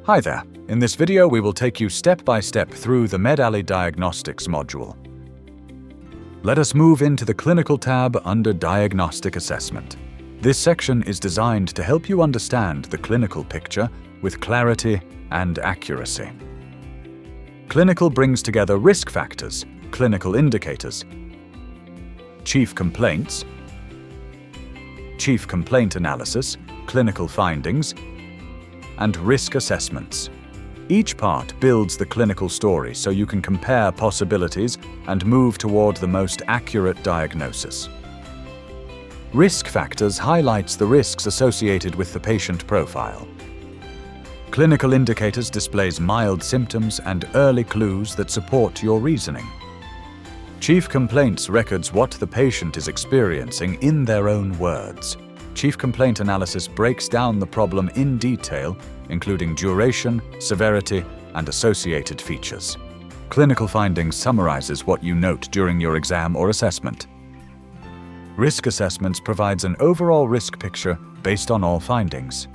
Hi there. In this video, we will take you step by step through the MedAlly Diagnostix module. Let us move into the Clinical tab under Diagnostic Assessment. This section is designed to help you understand the clinical picture with clarity and accuracy. Clinical brings together risk factors, clinical indicators, chief complaints, chief complaint analysis, clinical findings, and risk assessments. Each part builds the clinical story so you can compare possibilities and move toward the most accurate diagnosis. Risk factors highlights the risks associated with the patient profile. Clinical indicators displays mild symptoms and early clues that support your reasoning. Chief complaints records what the patient is experiencing in their own words. Chief complaint analysis breaks down the problem in detail, including duration, severity, and associated features. Clinical findings summarizes what you note during your exam or assessment. Risk assessments provides an overall risk picture based on all findings.